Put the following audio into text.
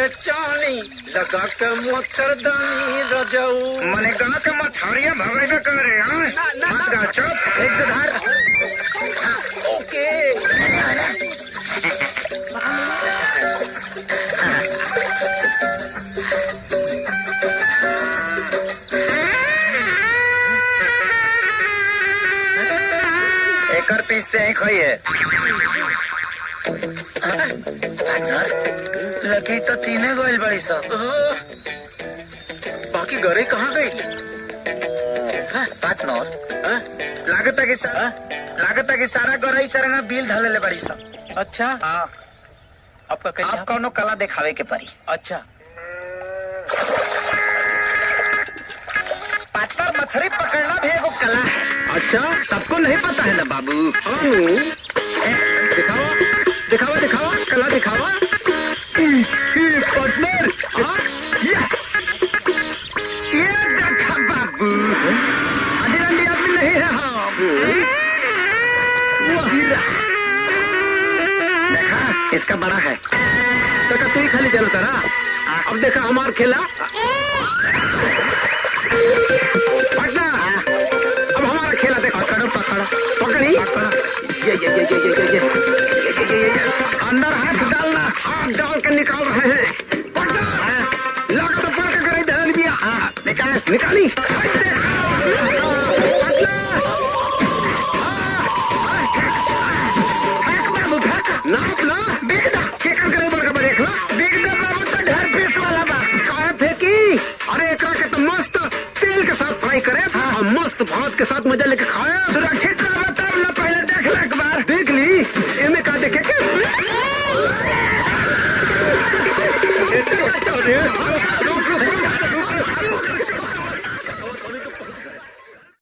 चानी लगा के मोचरदानी रजऊ मने गा के मछरिया भगैबे करे हां मत गा चुप एक से धार ओके एकर पीसते ही खाइए लकी तो तीने गोल बड़ी सा बाकी गरे कहाँ गई पार्टनर लागत कि सारा गरई सरंगा बिल ढाले ले बड़ी सा। अच्छा हाँ आपका कहीं आप कौनो कला दिखावे के परी। अच्छा पार्टनर मछली पकड़ना भी एगो कला है। अच्छा सबको नहीं पता है ना बाबू। दिखावा दिखावा दिखावा कला दिखावा पार्टनर। यस ये देखा बाबू आधी रंडी आदमी नहीं है हम। देखा इसका बड़ा है देखा तू ही खाली चलता रहा। अब देखा हमार खेला पार्टनर। अब हमारा खेला देखो पकड़ो पकड़ो पकड़ी ये अंदर हाथ